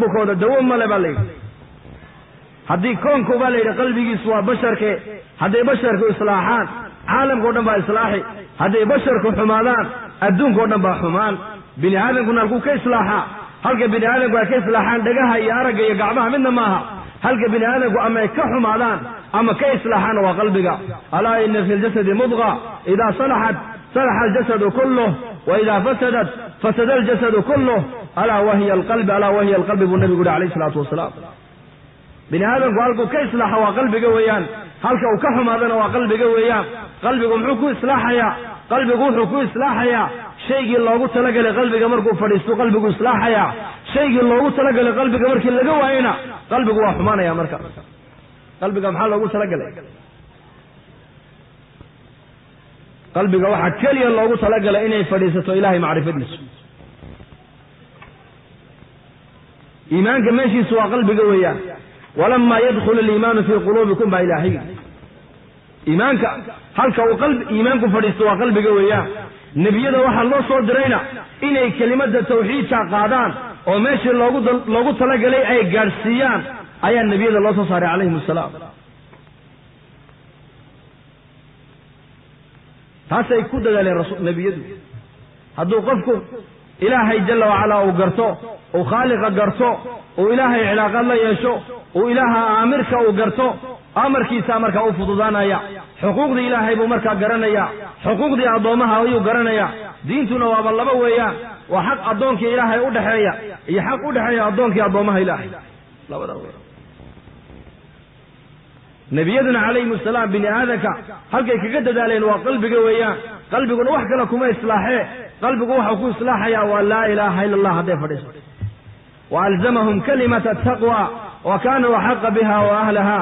bukooda dawo male baa layidhi haddii koonku baa layidhi qalbigiisu waa basharke hadday basharku islaaxaan caalamkao dhan baa islaaxi hadday basharku xumaadaan adduunkao dhan baa xumaan bini aadamkuna halkuu ka islaaxaa halka bini aadamku ay ka islaaxaan dhagaha iyo aragga iyo gacmaha midna maaha halka bini aadamku ama ay ka xumaadaan ama ka islaaxaana waa qalbiga alaa ina fi ljasadi mudqa idaa salaxat salaxa aljasadu kulluh wa idaa fasadat fasada aljasadu kulluh alaa wahiya alqalbi buu nabigu yihi alayhi salaatu wasalaam bini aadamku halkuu ka islaaxa waa qalbiga weeyaan halka uu ka xumaadana waa qalbiga weeyaan qalbigu muxuu ku islaaxayaa qalbigu wuxuu ku islaaxayaa shaygii loogu talagalay qalbiga markuu fadhiisto qalbigu islaaxayaa shaygii loogu talagalay qalbiga markii laga waayena qalbigu waa xumaanaya marka qalbiga maxaa loogu talagalay qalbiga waxaa keliya loogu talagalay inay fadhiisato ilaahay macrifadiisu iimaanka meeshiisu waa qalbiga weeyaan walamaa yadkhulu aliimaanu fii quluubikum baa ilaahay iimaanka halka uu iimaanku fadhiisto waa qalbiga weeyaan nebiyada waxaa loo soo dirayna inay kelimada tawxiidka qaadaan oo meeshii loogu talagalay ay gaadhsiiyaan ayaa nebiyada loo soo saaray calayhim assalaam taasay ku dadaaleen nebiyadu hadduu qofku ilaahay jalla wacalaa uu garto uu khaaliqa garto uu ilaahay cilaaqad la yeesho uu ilaaha aamirka uu garto amarkiisaa markaa u fududaanaya xuquuqdii ilaahay buu markaa garanaya xuquuqdii addoommaha ayuu garanaya diintuna waaba laba weeyaan waa xaq addoonkii ilaahay u dhexeeya iyo xaq u dhexeeya addoonkii addoommaha ilaahay labada wey nebiyaduna calayhim assalaam bini aadanka halkay kaga dadaaleen waa qalbiga weeyaan qalbiguna wax kale kuma islaaxee qalbigu waxau ku islaaxayaa waa laa ilaaha ila allah hadday fadhiiso waalzamahum kalimata ataqwa wa kaanuu axaqa biha wa ahlaha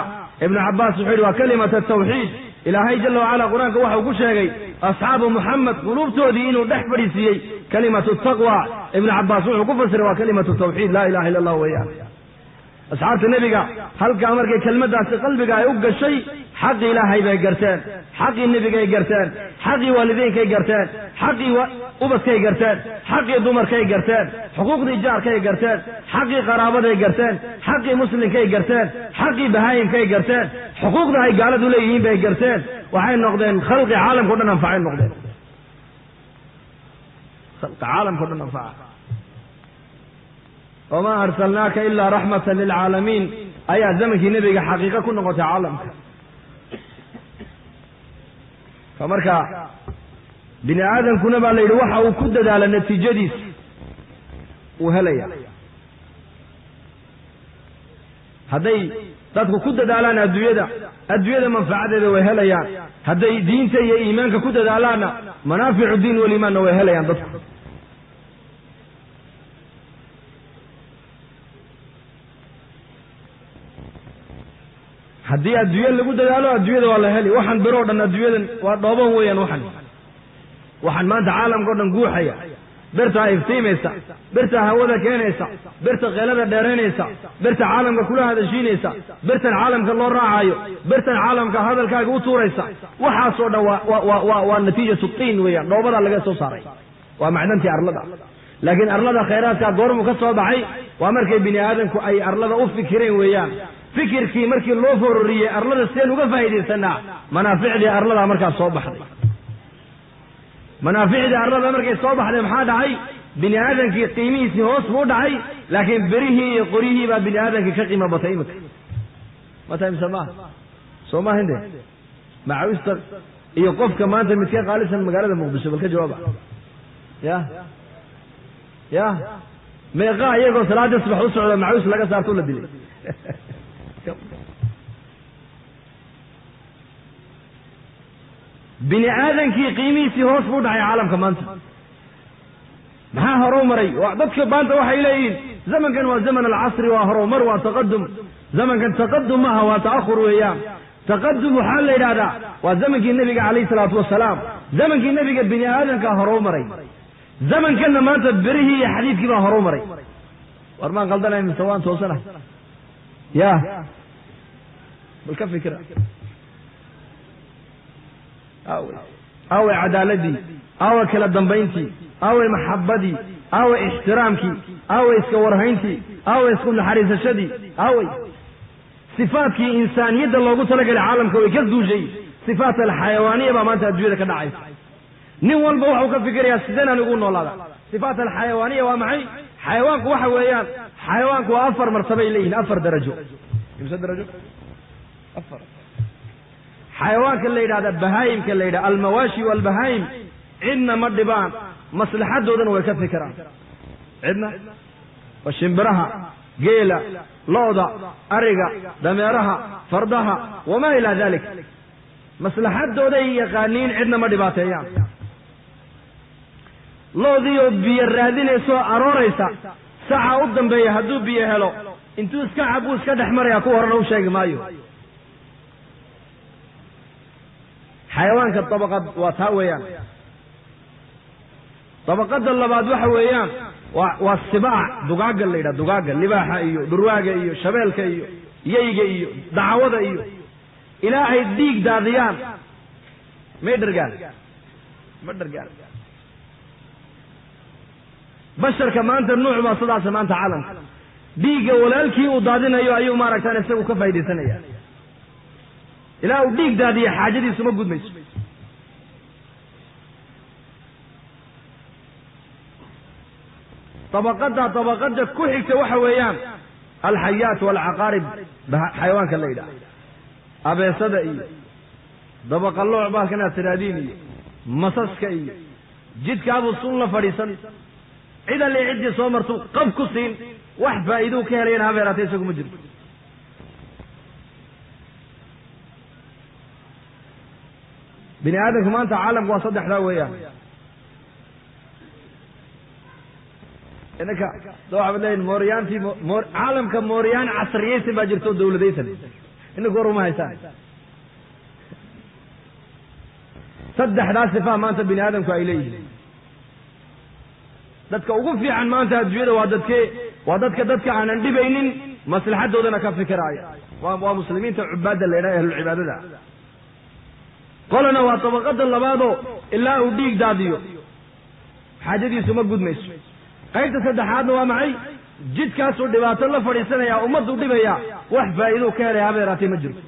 ibnu cabbaas wuxuu yidhi waa kalimata atawxiid ilaahay jalla wacala qur-aanka waxau ku sheegay asxaabu muxamed quluubtoodii inuu dhex fadhiisiiyey kalimatu taqwa ibnu cabbaas wuxuu ku fasiray waa kalimatu tawxiid laa ilaha illa allah weeyaan asxaabta nebiga halkaa markay kelmaddaasi qalbiga ay u gashay xaqii ilaahay bay garteen xaqii nebigay garteen xaqii waalidiinkay garteen xaqii ubadkay garteen xaqii dumarkay garteen xuquuqdii jaarkay garteen xaqii qaraabaday garteen xaqii muslimkay garteen xaqii bahaayimkay garteen xuquuqda ay gaaladu leeyihiin bay garteen waxay noqdeen khalqi caalamkao dhan anfacay noqdeen khalqi caalamkao dhan anfaca wamaa arsalnaaka ilaa raxmatan lilcaalamiin ayaa zamankii nebiga xaqiiqo ku noqotay caalamka ka marka bini aadamkuna baa la yidhi waxa uu ku dadaala natiijadiis uu helaya hadday dadku ku dadaalaan adduunyada manfacadeeda way helayaan hadday diinta iyo iimaanka ku dadaalaanna manaaficu diin waliimaanna way helayaan dadku haddii adduunya lagu dadaalo adduunyada waa la heli waxaan biroo dhan adduunyadan waa dhooban weeyaan waxaan maanta caalamka o dhan guuxaya birtaa iftiimaysa birtaa hawada keenaysa birta keelada dheeraynaysa birta caalamka kula hadashiinaysa birtan caalamka loo raacayo birtan caalamka hadalkaaga u tuuraysa waxaasoo dhan waa natiijatu tiin weeyaan dhoobadaa laga soo saaray waa macdantii arlada laakiin arlada khayraadkaa goormuu ka soo baxay waa markay bini aadamku ay arlada u fikireen weeyaan fikirkii markii loo fororiyey arlada sideen uga faa'iidaysanaa manaaficdii arladaa markaas soo baxday manaaficdii arlada markay soo baxday maxaa dhacay bini aadamkii qiimihiisii hoos buu dhacay laakiin berihii iyo qoryihii baa bini aadamkii ka qiimo batay imika mata mise maaha soo maaha inde macawista iyo qofka maanta midkee qaalisan magaalada muqdisho bal ka jawaaba ya meeqaa iyagoo salaada subax u socda macawis laga saarto la dilay bini aadankii qiimihiisii hoos buu dhacay caalamka maanta maxaa horow maray dadka maanta waxay leeyihiin zamankan waa zaman alcasri waa horowmar waa taqadum zamankan taqadum maaha waa ta'ahur weeyaan taqadum waxaa la yidhahdaa waa zamankii nebiga calayhi salaatu wasalaam zamankii nebiga bini aadamkaa horow maray zamankanna maanta berihii iyo xadiidkii baa horow maray war maan qaldanay mise waan toosana ya bal ka fikra aaway cadaaladii aaway kala dambayntii aaway maxabadii aaway ixtiraamkii aaway iska warhayntii aaway isku naxariisashadii aaway sifaadkii insaaniyadda loogu talagalay caalamka way ka duushay sifaat alxayawaaniya baa maanta adduunyada ka dhacaysa nin walba waxuu ka fikirayaa sideen aan ugu noolaada sifaat alxayawaaniya waa maxay xayawaanku waxa weeyaan xayawaanku waa 4 martabay leeyihiin 4 darajo imsa darajo 4 xayawaanka la yidhahda bahaayimka la yidhahda almawaashi walbahaayim cidna ma dhibaan maslaxadoodana way ka fikiraan cidna waa shimbiraha geela looda ariga dameeraha fardaha wamaa ilaa dalik maslaxadooday yaqaaniin cidna ma dhibaateeyaan loodiioo biyo raadinaysoo arooraysa saca u dambeeya hadduu biyo helo intuu iska cabuu iska dhex marayaa kuwa horena u sheegi maayo xayawaanka dabaqad waa taa weeyaan dabaqada labaad waxa weeyaan waa sibaac dugaagga la yidhaha dugaagga libaaxa iyo dhurwaaga iyo shabeelka iyo yeyga iyo dacwada iyo ilaa ay dhiig daadiyaan may dhargaan ma dhargaan basharka maanta nuuc baa sidaas maanta caalamka dhiigga walaalkii uu daadinayo ayuu maaragtaan isagu ka faaidaysanaya ilaa uu dhiig daadiya xaajadiisu ma gudmayso dabaqada ku xigta waxa weeyaan alxayaat walcaqaarib xayawaanka la yidhaha abeesada iyo dabaqa looc baalkan aad tiraadiin iyo masaska iyo jidkaabuu sun la fadhiisan cid alle ciddii soo martuu qab ku siin wax faa'iiduu ka helayana habeeraatay isagu ma jirto bini aadamku maanta caalamku waa saddexdaa weeyaan inaka waxaad leeyihin mooryaantii caalamka mooryaan casriyaysan baa jirta oo dawladaysan inaku hor uma haysaan saddexdaa sifaa maanta bini aadamku ay leeyihiin dadka ugu fiican maanta adduunyada waa dadka aanan dhibaynin maslaxadoodana ka fikiraaya waa muslimiinta cubaadda la yidhaha ahlulcibaadada qolana waa dabaqada labaadoo ilaa uu dhiig daadiyo xaajadiisu ma gudmayso qaybta saddexaadna waa maxay jidkaasuu dhibaato la fadhiisanaya ummaddu dhibaya wax faa'iiduu ka helaya habeeraatay ma jirto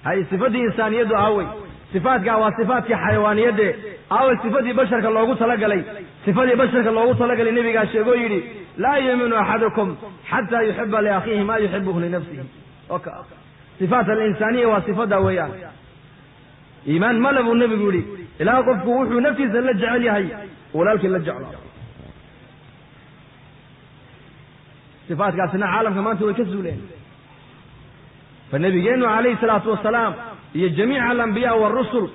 hay sifadii insaaniyaddu aawey sifaadkaa waa sifaadkii xayawaaniyadde aawey sifadii basharka loogu talagalay sifadii basharka loogu talagalay nebigaa sheegoo yidhi laa yuuminu axadukum xataa yuxiba liakhiihi maa yuxibuhu linafsihi sifaat alinsaaniya waa sifadaa weeyaan iimaan male buu nebigu yidhi ilaa qofku wuxuu naftiisa la jecel yahay walaalkii la jeclo sifaatkaasina caalamka maanta way ka zuuleen fa nabigeennu calayhi salaatu wasalaam iyo jamiica alambiyaa waarusul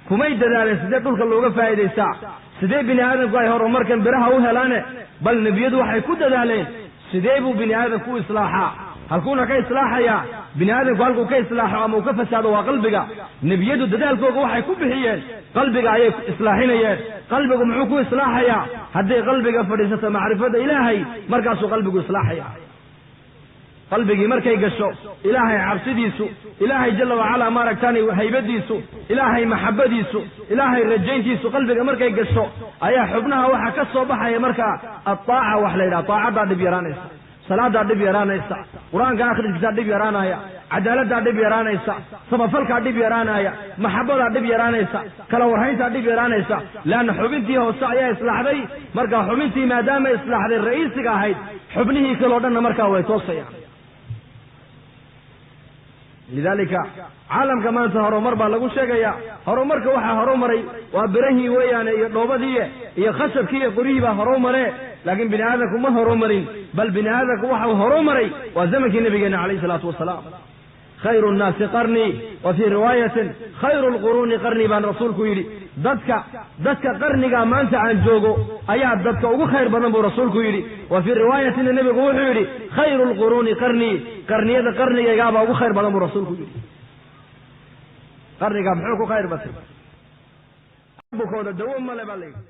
kumay dadaaleen sidee dhulka looga faa'iidaystaa sidee bini aadamku ay horumarkan biraha u helaane bal nebiyadu waxay ku dadaaleen sidee buu bini aadamku u islaaxaa halkuuna ka islaaxayaa bini aadamku halkuu ka islaaxo ama uu ka fasaado waa qalbiga nebiyadu dadaalkooga waxay ku bixiyeen qalbiga ayay islaaxinayeen qalbigu muxuu ku islaaxayaa hadday qalbiga fadhiisato macrifada ilaahay markaasuu qalbigu islaaxaya qalbigii markay gasho ilaahay cabsidiisu ilaahay jalla wacalaa maaragtaani haybadiisu ilaahay maxabadiisu ilaahay rajayntiisu qalbiga markay gasho ayaa xubnaha waxa ka soo baxaya markaa adaaca wax la yidhaha daacaddaa dhib yaraanaysa salaadaa dhib yaraanaysa qur-aanka akhriskiisaa dhib yaraanaya cadaaladdaa dhib yaraanaysa samafalkaa dhib yaraanaya maxabadaa dhib yaraanaysa kala warhayntaa dhib yaraanaysa leanna xubintii hoose ayaa islaaxday markaa xubintii maadaama islaaxday ra'iisiga ahayd xubnihii kaleo dhanna markaa way toosayaan lidaalika caalamka maanta horumar baa lagu sheegaya horumarka waxaa horumaray waa birahii weeyaane iyo dhoobadii iyo khashabkii iyo qoryihii baa horumaree laakiin bini aadamku ma horumarin bal bini aadamku waxau horumaray waa zamankii nabigeena calayhi salaatu wasalaam khayru nnaasi qarnii wa fii riwaayatin khayru lquruuni qarnii baan rasuulku yidhi dadka qarnigaa maanta aan joogo ayaa dadka ugu khayr badan buu rasuulku yidhi wa fii riwaayatina nebigu wuxuu yidhi khayru lquruuni qarnii qarniyada qarnigaygaabaa ugu khayr badan buu rasuulku yidhi qarnigaa muxuu ku khayr batay bukooda dawo male baa layidhi